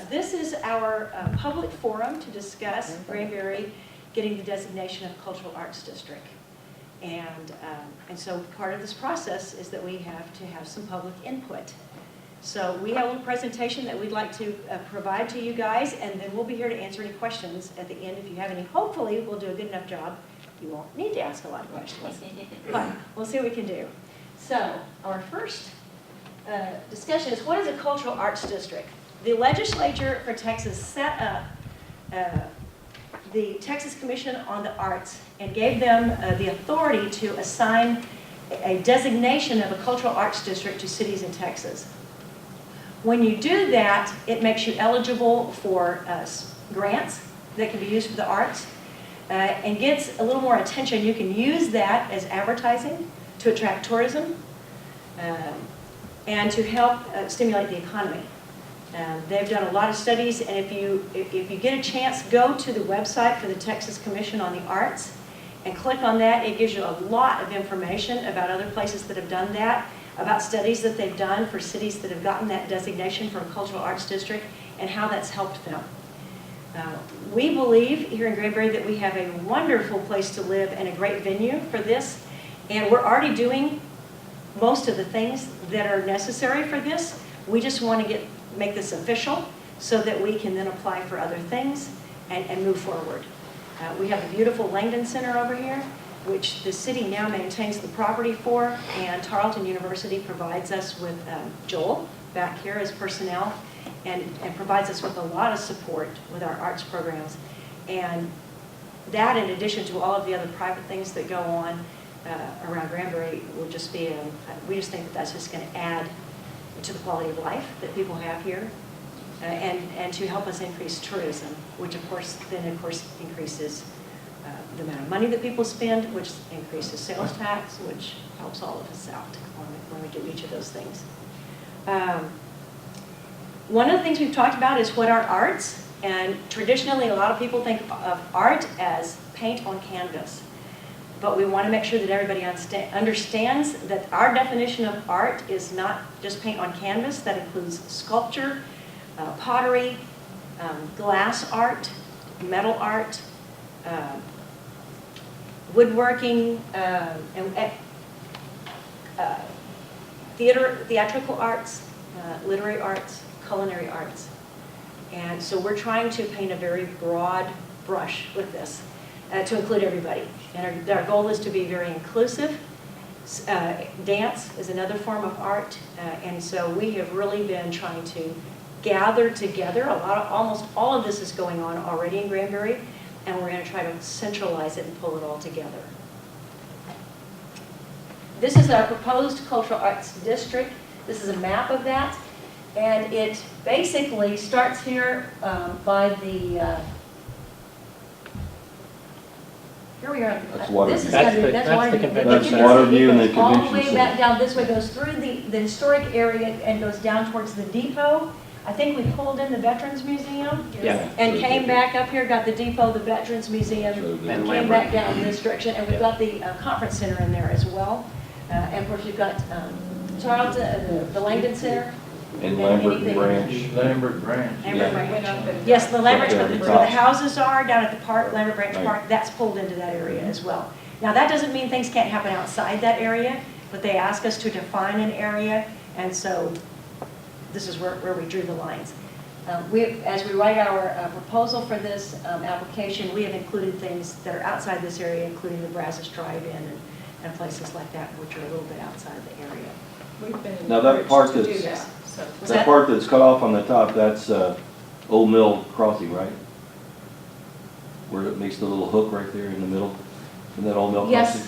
This is our public forum to discuss Granbury getting the designation of Cultural Arts District. And so part of this process is that we have to have some public input. So we have a little presentation that we'd like to provide to you guys, and then we'll be here to answer any questions at the end if you have any. Hopefully, we'll do a good enough job. You won't need to ask a lot of questions, but we'll see what we can do. So our first discussion is, what is a cultural arts district? The legislature for Texas set up the Texas Commission on the Arts and gave them the authority to assign a designation of a cultural arts district to cities in Texas. When you do that, it makes you eligible for grants that can be used for the arts and gets a little more attention. You can use that as advertising to attract tourism and to help stimulate the economy. They've done a lot of studies, and if you get a chance, go to the website for the Texas Commission on the Arts and click on that. It gives you a lot of information about other places that have done that, about studies that they've done for cities that have gotten that designation for a cultural arts district and how that's helped them. We believe here in Granbury that we have a wonderful place to live and a great venue for this, and we're already doing most of the things that are necessary for this. We just want to make this official so that we can then apply for other things and move forward. We have the beautiful Langdon Center over here, which the city now maintains the property for, and Tarleton University provides us with Joel back here as personnel and provides us with a lot of support with our arts programs. And that, in addition to all of the other private things that go on around Granbury, will just be we just think that that's just going to add to the quality of life that people have here, and to help us increase tourism, which of course increases the amount of money that people spend, which increases sales tax, which helps all of us out when we do each of those things. One of the things we've talked about is what are arts, and traditionally a lot of people think of art as paint on canvas. But we want to make sure that everybody understands that our definition of art is not just paint on canvas. That includes sculpture, pottery, glass art, metal art, woodworking, and theatrical arts, literary arts, culinary arts. And so we're trying to paint a very broad brush with this to include everybody. And our goal is to be very inclusive. Dance is another form of art, and so we have really been trying to gather together. Almost all of this is going on already in Granbury, and we're going to try to centralize it and pull it all together. This is our proposed cultural arts district. This is a map of that, and it basically starts here by the here we are. That's Waterview. This is That's Waterview. the convention That's center. Waterview and the All the convention way center. back down this way, goes through the historic area and goes down towards the depot. I think we pulled in the Veterans Museum Yeah. and came back up here, got the depot, the Veterans Museum, And and came Lambert. back down this direction, and we've got the conference center in there as well. And of course, we've got Tarleton, the Langdon Center. And Lambert anything- Branch. Lambert Branch. Lambert Yeah. Branch. Yes, the Lambert, Yeah, where the the top. houses are down at the park, Lambert Branch Right. Park, that's pulled into that area as well. Now, that doesn't mean things can't happen outside that area, but they ask us to define an area, and so this is where we drew the lines. As we write our proposal for this application, we have included things that are outside this area, including the Brazos Drive-In and places like that, which are a little bit outside the area. We've been Now that part encouraged to do that's- that, so. Was That part that's cut off on the top, that's Old Mill Crossing, right? Where it makes the little hook right there in the middle. Isn't that Old Mill Crossing?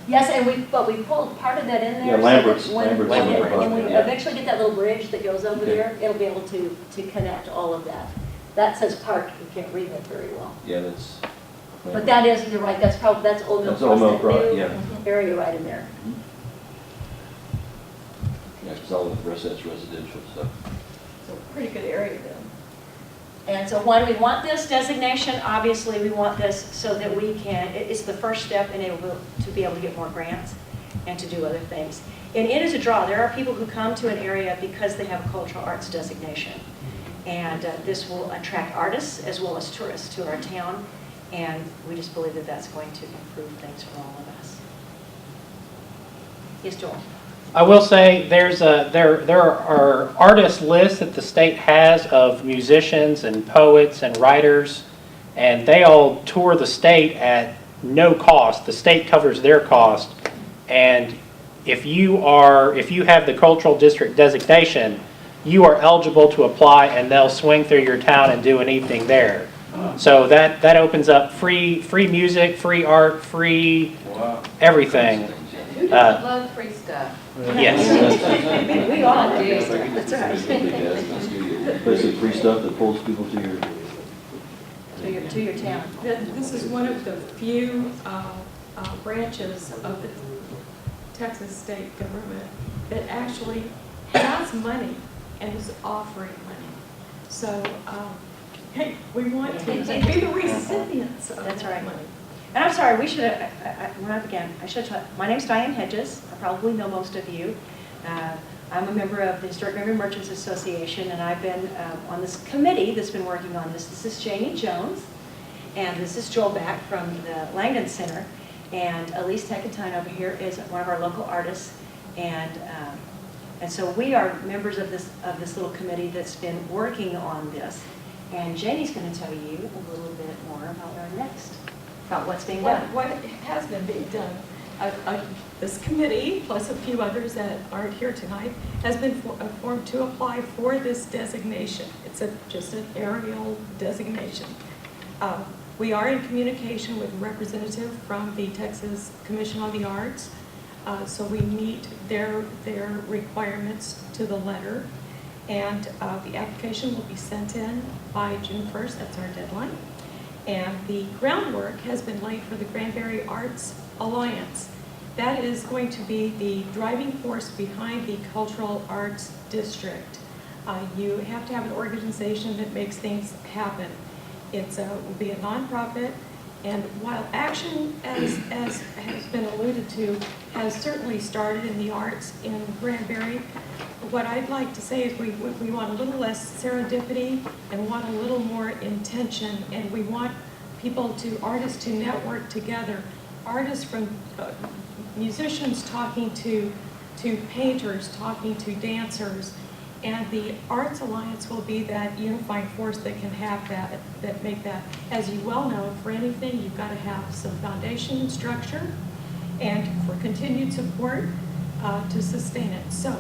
Yes, and we pulled part of that in there. Yeah, so that Lambert's when we yeah. eventually get that little bridge that goes over Okay. there, it'll be able to connect all of that. That says park, you can't read that very well. Yeah, that's. But that is, you're right, that's Old Mill That's Old Mill Cross, that Cross, new yeah. area right in there. Yeah, because all the rest of that's residential, so. So pretty good area then. And so why do we want this designation? Obviously, we want this so that we can, it's the first step in able to be able to get more grants and to do other things. And it is a draw. There are people who come to an area because they have a cultural arts designation. And this will attract artists as well as tourists to our town. And we just believe that that's going to improve things for all of us. Yes, Joel? I will say there are artist lists that the state has of musicians and poets and writers, and they all tour the state at no cost. The state covers their cost, and if you have the cultural district designation, you are eligible to apply, and they'll swing through your town and do an evening there. So that opens up free music, free art, free everything. Who doesn't love free stuff? Yes. We all do. That's right. Especially free stuff that pulls people to To your town. This is one of the few branches of the Texas state government that actually has money and is offering money. So, hey, we want to be the recipients of That's that right. money. And I'm sorry, we should have, we're not again, I should have, my name's Diane Hedges. I probably know most of you. I'm a member of the Historic Memory Merchants Association, and I've been on this committee that's been working on this. This is Janie Jones, and this is Joel Back from the Langdon Center, and Elise Tekentine over here is one of our local artists, and so we are members of this little committee that's been working on this. And Janie's going to tell you a little bit more about our next, about what's being done. What has been being done, this committee, plus a few others that aren't here tonight, has been formed to apply for this designation. It's just an aerial designation. We are in communication with a representative from the Texas Commission on the Arts, so we meet their requirements to the letter. And the application will be sent in by June 1st, that's our deadline. And the groundwork has been laid for the Granbury Arts Alliance. That is going to be the driving force behind the Cultural Arts District. You have to have an organization that makes things happen. It will be a nonprofit, and while action, as has been alluded to, has certainly started in the arts in Granbury, what I'd like to say is we want a little less serendipity and want a little more intention, and we want artists to network together. Artists from musicians talking to painters, talking to dancers, and the Arts Alliance will be that unifying force that can have that make that. As you well know, for anything, you've got to have some foundation and structure, and for continued support to sustain it. So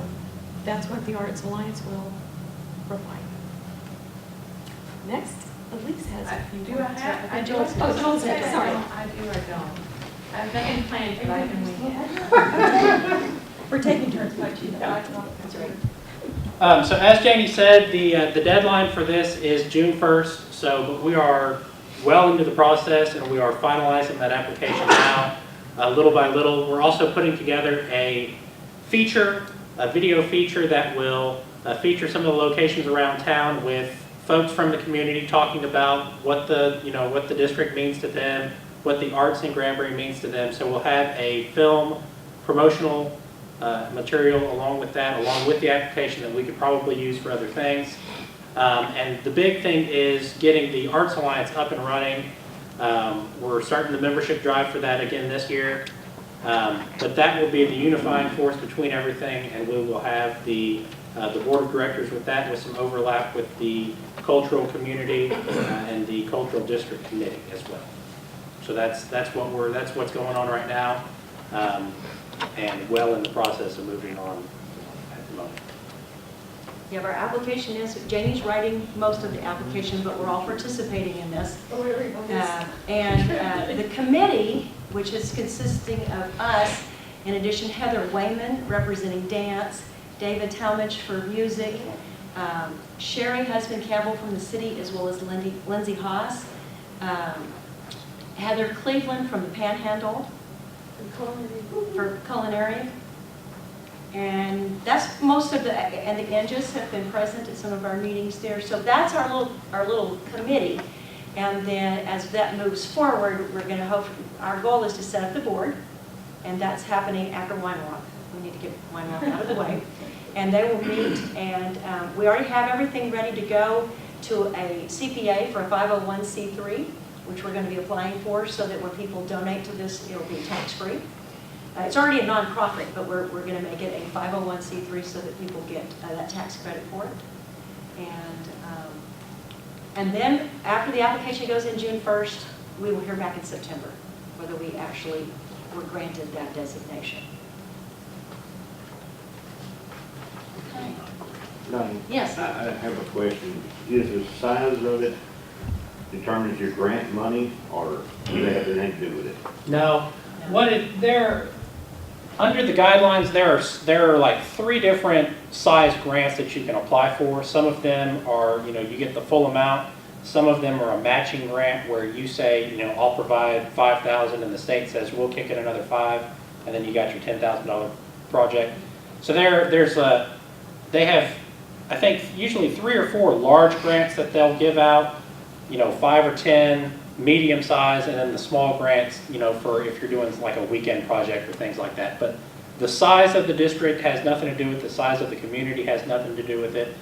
that's what the Arts Alliance will provide. Next, Elise has a few Do I words. have? Oh, Joel's sorry. I do or don't. I've been planning, but I can wing it. We're taking turns. That's right. So as Janie said, the deadline for this is June 1st, but we are well into the process and we are finalizing that application now, little by little. We're also putting together a video feature that will feature some of the locations around town with folks from the community talking about what the district means to them, what the arts in Granbury means to them. So we'll have a film promotional material along with that, along with the application that we could probably use for other things. And the big thing is getting the Arts Alliance up and running. We're starting the membership drive for that again this year. But that will be the unifying force between everything, and we will have the board of directors with that, with some overlap with the cultural community and the cultural district committee as well. So that's what's going on right now. And well in the process of moving on at the moment. Yeah, our application is, Janie's writing most of the application, but we're all participating in this. And the committee, which is consisting of us, in addition, Heather Wayman representing dance, David Talmadge for music, Sherry Husband-Campbell from the city, as well as Lindsay Haas, Heather Cleveland from the Panhandle, for culinary, and that's most of and the Inges have been present at some of our meetings there. So that's our little committee, and then as that moves forward, we're going to our goal is to set up the board, and that's happening after Wine Walk. We need to get Wine Walk out of the way, and they will meet, and we already have everything ready to go to a CPA for a 501c3, which we're going to be applying for, so that when people donate to this, it'll be tax-free. It's already a nonprofit, but we're going to make it a 501c3 so that people get that tax credit for it. And then after the application goes in June 1st, we will hear back in September whether we actually were granted that designation. Okay. Donnie, Yes. I have a question. Is the size of it determines your grant money, or does that have anything to do with it? No, under the guidelines, there are like 3 different size grants that you can apply for. Some of them are, you get the full amount. Some of them are a matching grant where you say, I'll provide $5,000 and the state says, we'll kick in another $5,000, and then you got your $10,000 project. So they have, I think, usually 3 or 4 large grants that they'll give out, 5 or 10 medium size, and then the small grants, for if you're doing like a weekend project or things like that. But the size of the district has nothing to do with the size of the community, has nothing to do with it.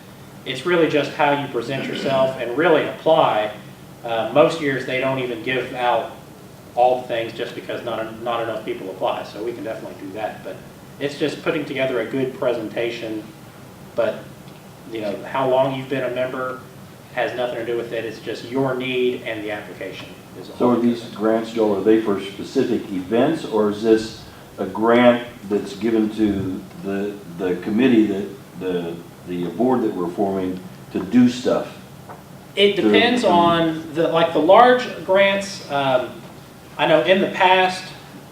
It's really just how you present yourself and really apply. Most years they don't even give out all the things just because not enough people apply, so we can definitely do that. But it's just putting together a good presentation, but how long you've been a member has nothing to do with it. It's just your need and the application. So are these grants, Joel, are they for specific events, or is this a grant that's given to the committee, that the board that we're forming, to do stuff? It depends on the large grants. I know in the past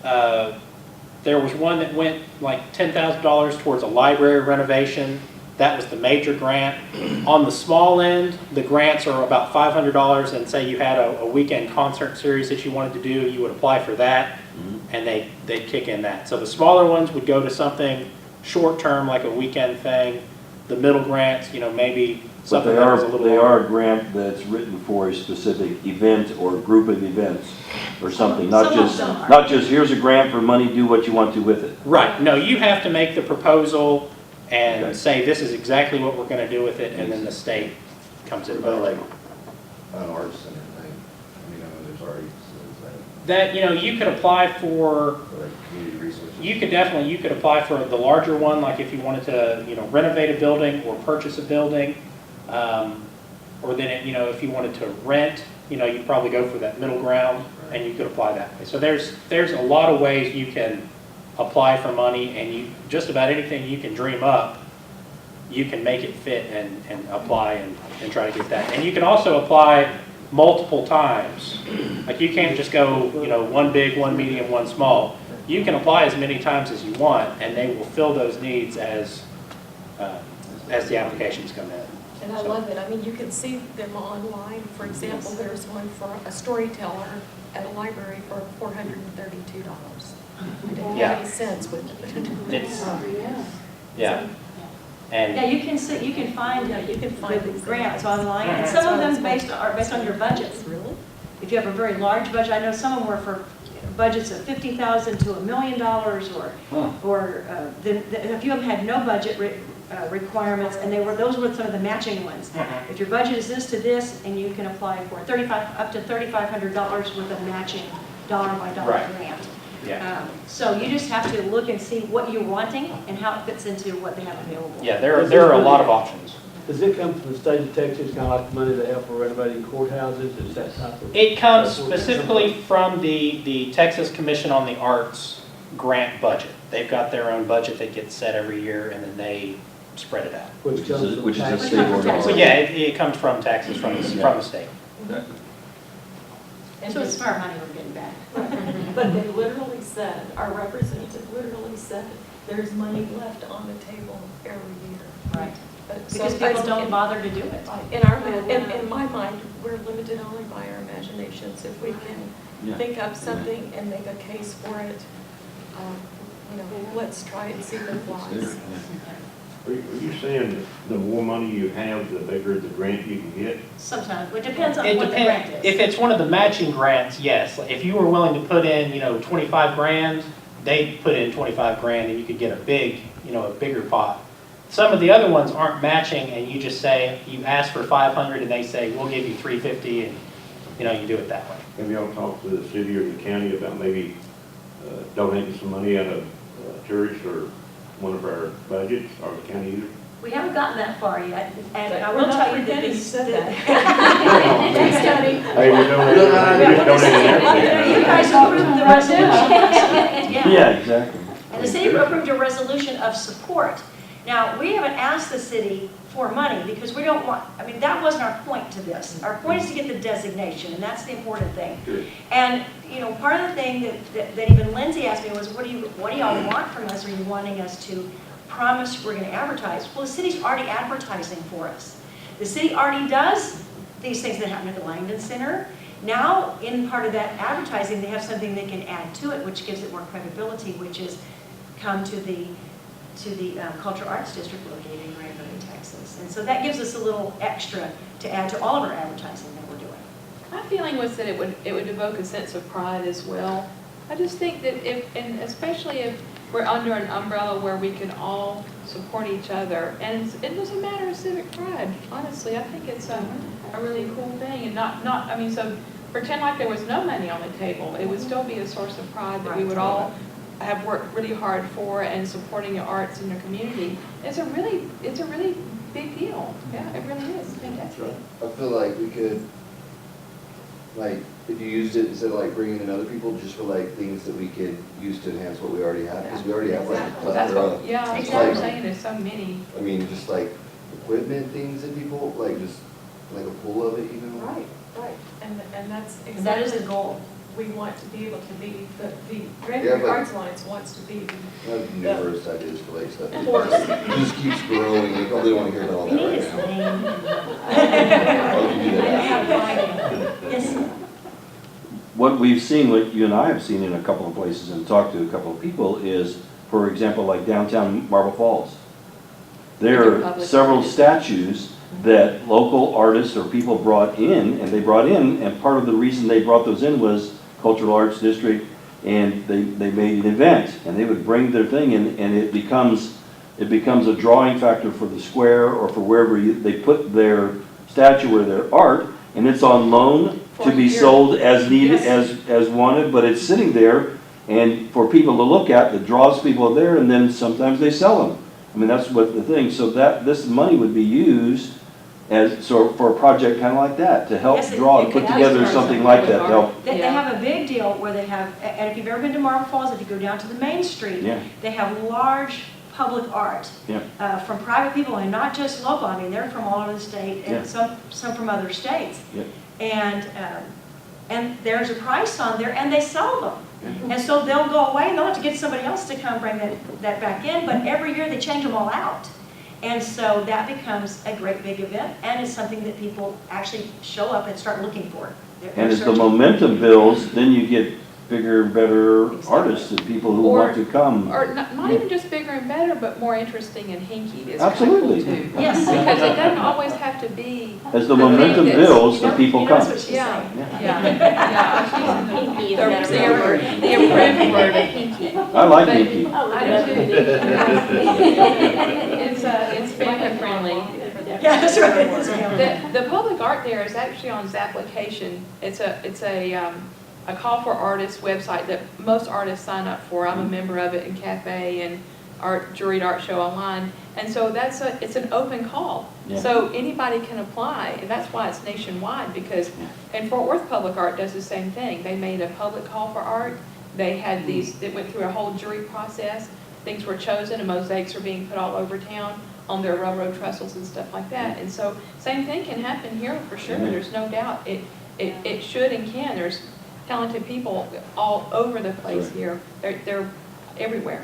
there was one that went like $10,000 towards a library renovation. That was the major grant. On the small end, the grants are about $500, and say you had a weekend concert series that you wanted to do, you would apply for that, and they'd kick in that. So the smaller ones would go to something short-term, like a weekend thing. The middle grants, maybe something that was a little They longer. are a grant that's written for a specific event or group of events or something, not Some of them are. just here's a grant for money, do what you want to with it. Right. No, you have to make the proposal and Okay. say this is exactly what we're going to do with it, and then the state comes in. About like an arts center thing, I mean, I know there's already, That, you could apply for, like community resources. you could apply for the larger one, like if you wanted to, renovate a building or purchase a building, or then, if you wanted to rent, you'd probably go for that middle ground, and you could apply that way. So there's a lot of ways you can apply for money, and just about anything you can dream up, you can make it fit and apply and try to get that. And you can also apply multiple times. Like you can't just go, one big, one medium, one small. You can apply as many times as you want, and they will fill those needs as the applications come in. And I love it. I mean, you can see them online. For example, there's one for a storyteller at a library for $432. I didn't Yeah. have any sense with it. It's, yeah. And Yeah, you can find You can find the these grants things. online, and That's some of what I was them are based on your budgets. Really? If you have a very large budget, I know some of them were for budgets of $50,000 to $1 million, or then a few of them had no budget requirements, and those were some of the matching ones. If your budget is this to this, and you can apply for up to $3,500 worth of matching dollar-by-dollar Right. grant. yeah, So you just have to look and see what you're wanting and how it fits into what they have available. yeah, there are a lot of options. Does it come from the state of Texas, kind of like the money they have for renovating courthouses, is that type of? It comes specifically from the Texas Commission on the Arts grant budget. They've got their own budget that gets set every year, and then they spread it out. Which comes from Which is a tax- state order. So yeah, it comes from taxes from the state. So it's smart money we're getting back. But they literally said, our representative literally said, there's money left on the table every year. Right. But Because so- people don't bother to do it. In my mind, we're limited only by our imaginations. If we can Yeah. think up something and make a case for it, let's try and see if it flies. Are you saying the more money you have, the bigger the grant you can get? Sometimes, it depends on It what the grant depends. is. If it's one of the matching grants, yes. If you were willing to put in, 25 grand, they'd put in 25 grand, and you could get a bigger pot. some of the other ones aren't matching, and you just say, you ask for 500, and they say, we'll give you 350, and, you know, you do it that way. Have y'all talked to the city or the county about maybe donating some money out of tourist or one of our budgets, or the county either? We haven't gotten that far yet, and I We're will not tell you that forgetting you these. said that. Thanks, Tony. Hey, we're donating, we just donated everything. You guys approved the resolution. Yeah, exactly. And the city approved a resolution of support. Now, we haven't asked the city for money because we don't want, I mean, that wasn't our point to this. Our point is to get the designation, and that's the important thing. Good. And, you know, part of the thing that even Lindsay asked me was, what do y'all want from us? Are you wanting us to promise we're going to advertise? Well, the city's already advertising for us. The city already does these things that happen at the Langdon Center. Now, in part of that advertising, they have something they can add to it, which gives it more credibility, which is come to the Cultural Arts District located in Granbury, Texas. And so that gives us a little extra to add to all of our advertising that we're doing. My feeling was that it would evoke a sense of pride as well. I just think that if, and especially if we're under an umbrella where we can all support each other, and it doesn't matter of civic pride, honestly, I think it's a really cool thing, and I mean, so pretend like there was no money on the table, it would still be a source of pride that we would all have worked really hard for, and supporting the arts in your community. It's a really big deal. Yeah, it really is. Fantastic. I feel like we could, like, if you used it instead of like bringing in other people, just for like things that we could use to enhance what we already have, because we already have like a Exactly. That's plethora. what, yeah, that's Just what I'm like- saying, there's so many. I mean, just like equipment things that people, like just like a pool of it, you know? Right, right, and that's And that is the exactly, goal. we want to be able to be, the Yeah, Granbury but- Arts Alliance wants to be I have numerous ideas for like stuff. Of course. It just keeps growing, you probably don't want to hear about all We need that his right name. now. How would you do I know how that? to find him. Yes. What we've seen, what you and I have seen in a couple of places and talked to a couple of people is, for example, like downtown Marble Falls. There are several statues that local artists or people brought in, and part of the reason they brought those in was Cultural Arts District, and they made an event, and they would bring their thing in, and it becomes a drawing factor for the square or for wherever they put their statue or their art, and it's on loan to be sold as needed, as wanted, but it's sitting there and for people to look at, that draws people there, and then sometimes they sell them. I mean, that's what the thing, so that this money would be used for a project kind of like that, to help Yes, draw, it to put could together advertise something it. like that, to help. They have a big deal where they have, and if you've ever been to Marble Falls, if you go down to the main street, Yeah. they have large public art Yeah. from private people, and not just local. I mean, they're from all over the state, and Yeah. some from other states. Yeah. And there's a price on there, and they sell them. And so they'll go away, and they'll have to get somebody else to come bring that back in, but every year they change them all out. And so that becomes a great big event, and it's something that people actually show up and start looking for. They're And as the searching. momentum builds, then you get bigger and better artists and people who want to come. Or not even just bigger and better, but more interesting and hinky is kind of Absolutely. cool too. Yes. Because it doesn't always have to be. As the thing momentum that's, builds, you the know, people That's come. what she's Yeah, saying. yeah. Pinky is The a better word. approved word of hinky. I like But- Nikki. I do too. It's family friendly. Yeah, that's right. The public art there is actually on Zapplication. It's a call for artists website that most artists sign up for. I'm a member of it in Cafe and Juried Art Show online. And so it's an open call. Yeah. So anybody can apply, and that's why it's nationwide, because, and Fort Worth Public Art does the same thing. They made a public call for art. They had it went through a whole jury process. Things were chosen, and mosaics are being put all over town on their railroad trestles and stuff like that. And so same thing can happen here for sure. Yeah. There's no doubt. It should and can. There's talented people all over the place Right. here. They're everywhere,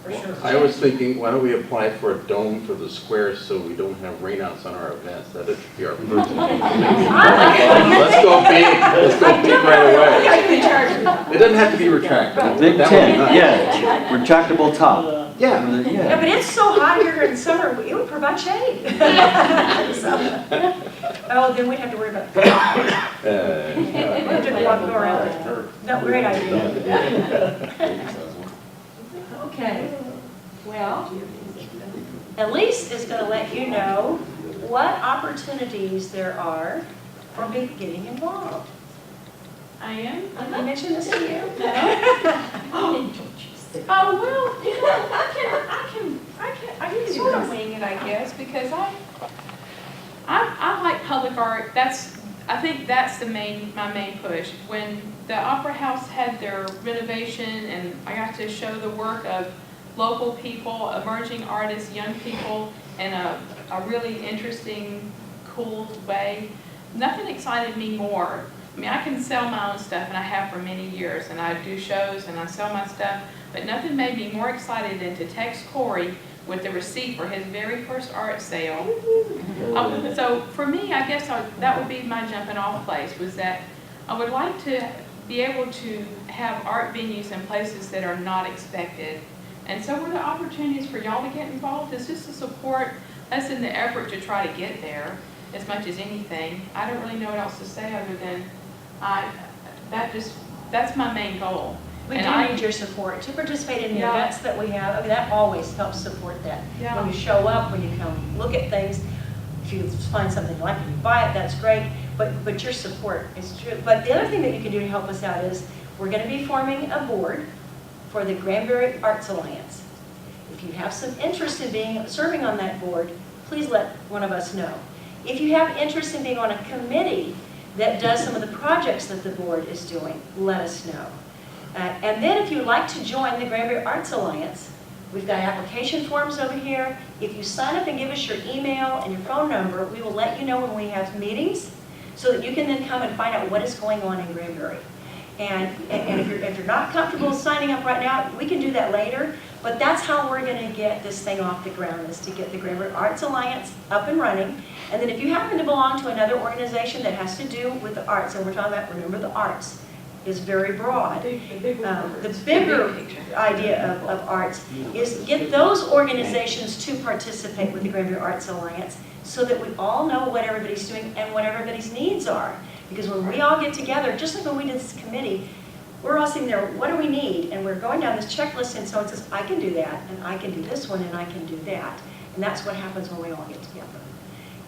for sure. I was thinking, why don't we apply for a dome for the square so we don't have rainouts on our events? That would be our first. Let's go big right away. It doesn't have to be retractable. Big That would be tent, nice. yeah, retractable top. Yeah. Yeah, but it's so hot here in summer, it would provide shade. Oh, then we'd have to worry about. We'd have to walk around. No, great idea. Okay, well, Elise is going to let you know what opportunities there are for getting involved. I am. Did I mention this to you? Oh, well, you know, I can sort of wing it, I guess, because I like public art. I think that's my main push. When the Opera House had their renovation and I got to show the work of local people, emerging artists, young people, in a really interesting, cool way, nothing excited me more. I mean, I can sell my own stuff, and I have for many years, and I do shows, and I sell my stuff, but nothing made me more excited than to text Corey with the receipt for his very first art sale. So for me, I guess that would be my jumping off place, was that I would like to be able to have art venues in places that are not expected. And so what are the opportunities for y'all to get involved? It's just to support us in the effort to try to get there as much as anything. I don't really know what else to say other than that's my main goal. We And do need your support to participate in the Yeah. events that we have. I mean, that always helps support that. Yeah. When you show up, when you come look at things, if you find something you like and you buy it, that's great. But your support is true. But the other thing that you can do to help us out is we're going to be forming a board for the Granbury Arts Alliance. If you have some interest in serving on that board, please let one of us know. If you have interest in being on a committee that does some of the projects that the board is doing, let us know. And then if you'd like to join the Granbury Arts Alliance, we've got application forms over here. If you sign up and give us your email and your phone number, we will let you know when we have meetings so that you can then come and find out what is going on in Granbury. And if you're not comfortable signing up right now, we can do that later. But that's how we're going to get this thing off the ground, is to get the Granbury Arts Alliance up and running. And then if you happen to belong to another organization that has to do with the arts, and we're talking about, remember, the arts is very broad. The bigger idea of arts is get those organizations to participate with the Granbury Arts Alliance so that we all know what everybody's doing and what everybody's needs are. Because when we all get together, just like when we did this committee, we're all sitting there, what do we need? And we're going down this checklist, and someone says, I can do that, and I can do this one, and I can do that. And that's what happens when we all get together.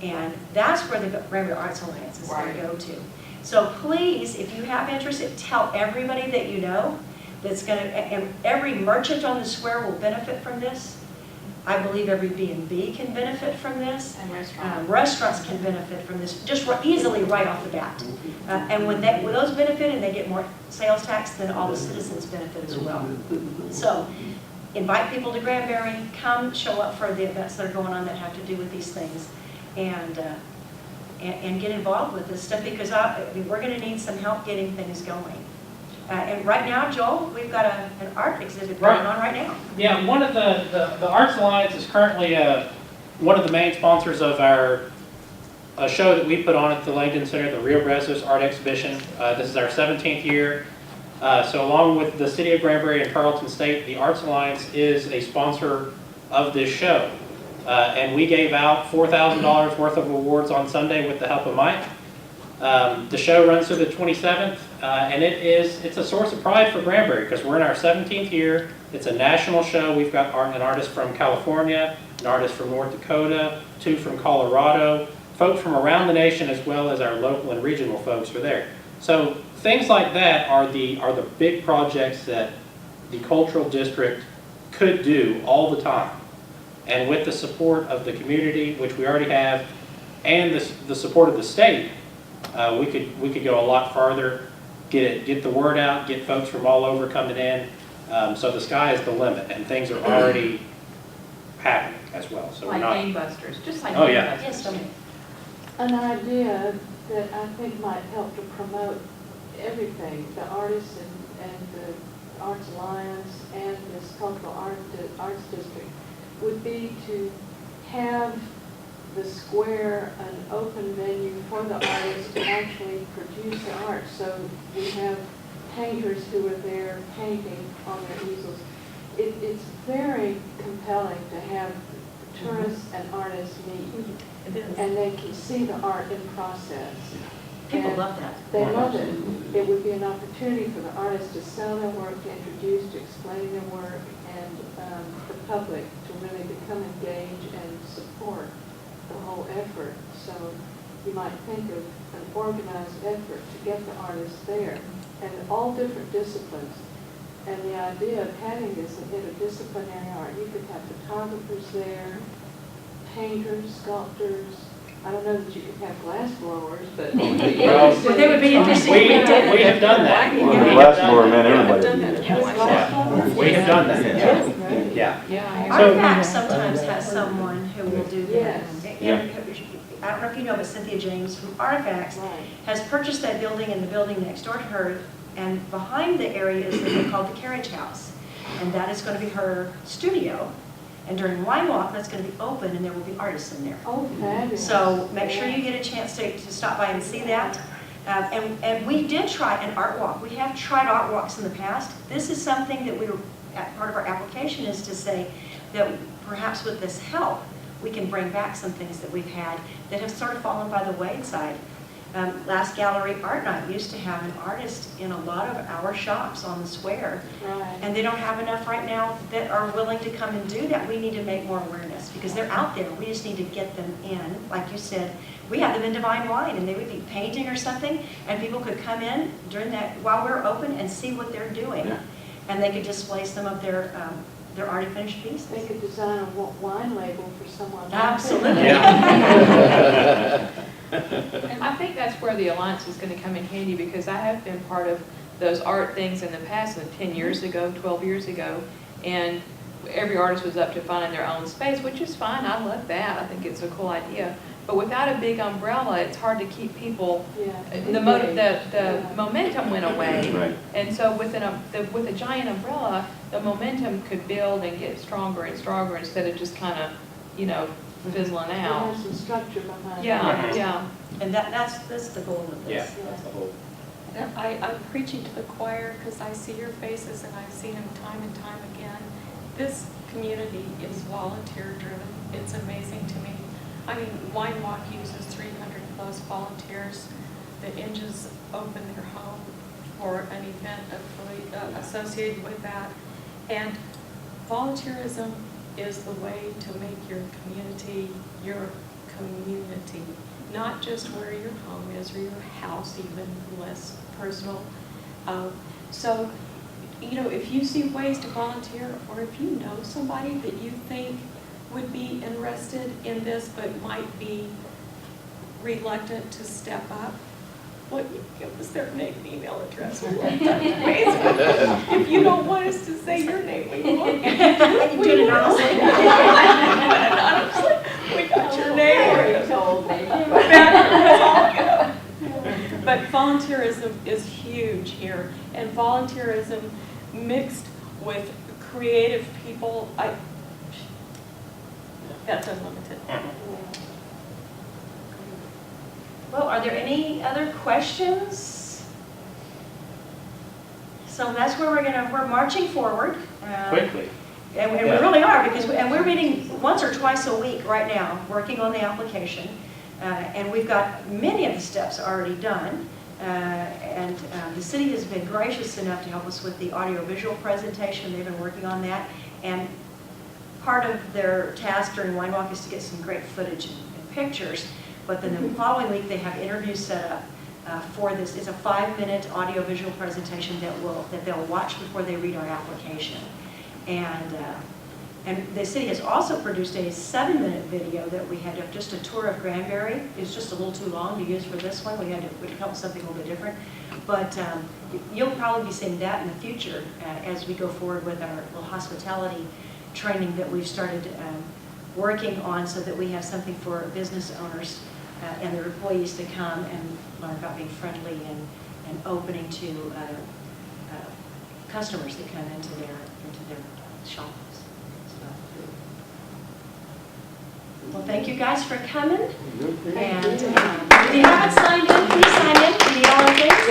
And that's where the Granbury Arts Alliance is going to go to. So please, if you have interest, tell everybody that you know that's going to, and every merchant on the square will benefit from this. I believe every B&B can benefit from this. And restaurants. Restaurants can benefit from this, just easily right off the bat. And when those benefit and they get more sales tax, then all the citizens benefit as well. So invite people to Granbury, come show up for the events that are going on that have to do with these things, and get involved with this stuff, because we're going to need some help getting things going. And right now, Joel, we've got an art exhibit going on right now. Yeah, one of the Arts Alliance is currently one of the main sponsors of a show that we put on at the Langdon Center, the Rio Brazos Art Exhibition. This is our 17th year. So along with the City of Granbury and Carleton State, the Arts Alliance is a sponsor of this show. And we gave out $4,000 worth of awards on Sunday with the help of Mike. The show runs through the 27th, and it's a source of pride for Granbury because we're in our 17th year. It's a national show. We've got an artist from California, an artist from North Dakota, 2 from Colorado, folks from around the nation, as well as our local and regional folks are there. So things like that are the big projects that the cultural district could do all the time. And with the support of the community, which we already have, and the support of the state, we could go a lot farther, get the word out, get folks from all over coming in. So the sky is the limit, and things are already happening as well. So Like we're not. gangbusters, just like Oh, yeah. gangbusters. Yes, Tony. An idea that I think might help to promote everything, the artists and the Arts Alliance and this cultural arts district, would be to have the square an open venue for the artists to actually produce the art. So we have painters who are there painting on their easels. It's very compelling to have tourists and artists meet, and they can see the art in process. People And love that. they love it. It would be an opportunity for the artists to sell their work, to introduce, to explain their work, and the public to really become engaged and support the whole effort. So you might think of an organized effort to get the artists there, and all different disciplines. And the idea of having this interdisciplinary art, you could have photographers there, painters, sculptors. I don't know that you could have glass blowers, but. Well, they would be interesting. We have done that. Well, We the have last done floor that. meant everybody. I've done did that. that. Yeah, we have done that. Yeah. Yeah. So- Artifacts sometimes has someone who will do that. Yes. And I don't know if you know, but Cynthia James from Artifacts Right. has purchased that building and the building next door to her, and behind the area is what they call the Carriage House. And that is going to be her studio. And during Wine Walk, that's going to be open and there will be artists in there. Oh, fabulous. So make sure you get a chance to stop by and see that. And we did try an art walk. We have tried art walks in the past. This is something that part of our application is to say that perhaps with this help, we can bring back some things that we've had that have sort of fallen by the wayside. Last Gallery Art Night used to have an artist in a lot of our shops on the square. Right. And they don't have enough right now that are willing to come and do that. We need to make more awareness because they're out there. We just need to get them in. Like you said, we have them in Divine Wine and they would be painting or something and people could come in during that, while we're open and see what they're doing. Yeah. And they could display some of their already finished pieces. They could design a wine label for someone. Absolutely. And I think that's where the Alliance is going to come in handy, because I have been part of those art things in the past, 10 years ago, 12 years ago, and every artist was up to finding their own space, which is fine. I love that. I think it's a cool idea. But without a big umbrella, it's hard to keep people, the momentum went away. Right. And so with a giant umbrella, the momentum could build and get stronger and stronger instead of just kind of, fizzling out. There's some structure behind it. Yeah, yeah. And that's the goal of Yeah, this. that's the whole. I'm preaching to the choir because I see your faces and I've seen them time and time again. This community is volunteer driven. It's amazing to me. I mean, Wine Walk uses 300 plus volunteers. The Inges open their home for an event associated with that. And volunteerism is the way to make your community, not just where your home is or your house, even less personal. So, if you see ways to volunteer, or if you know somebody that you think would be interested in this but might be reluctant to step up, give us their name and email address. We'll touch base with them. If you don't want us to say your name, we won't. I can do it anonymously. We got your name. But volunteerism is huge here, and volunteerism mixed with creative people, that's unlimited. Well, are there any other questions? So that's where we're marching forward. Quickly. And we Yeah. really are, because we're meeting once or twice a week right now, working on the application. And we've got many of the steps already done. And the city has been gracious enough to help us with the audiovisual presentation. They've been working on that. And part of their task during Wine Walk is to get some great footage and pictures. But then the following week, they have interviews set up for this. It's a 5-minute audiovisual presentation that they'll watch before they read our application. And the city has also produced a 7-minute video that we had of just a tour of Granbury. It was just a little too long to use for this one. We had to come up with something a little bit different. But you'll probably be seeing that in the future as we go forward with our little hospitality training that we've started working on, so that we have something for business owners and their employees to come and learn about being friendly and opening to customers that come into their shops. Well, thank you guys for coming. And if you haven't signed in, please sign in. We need all of things.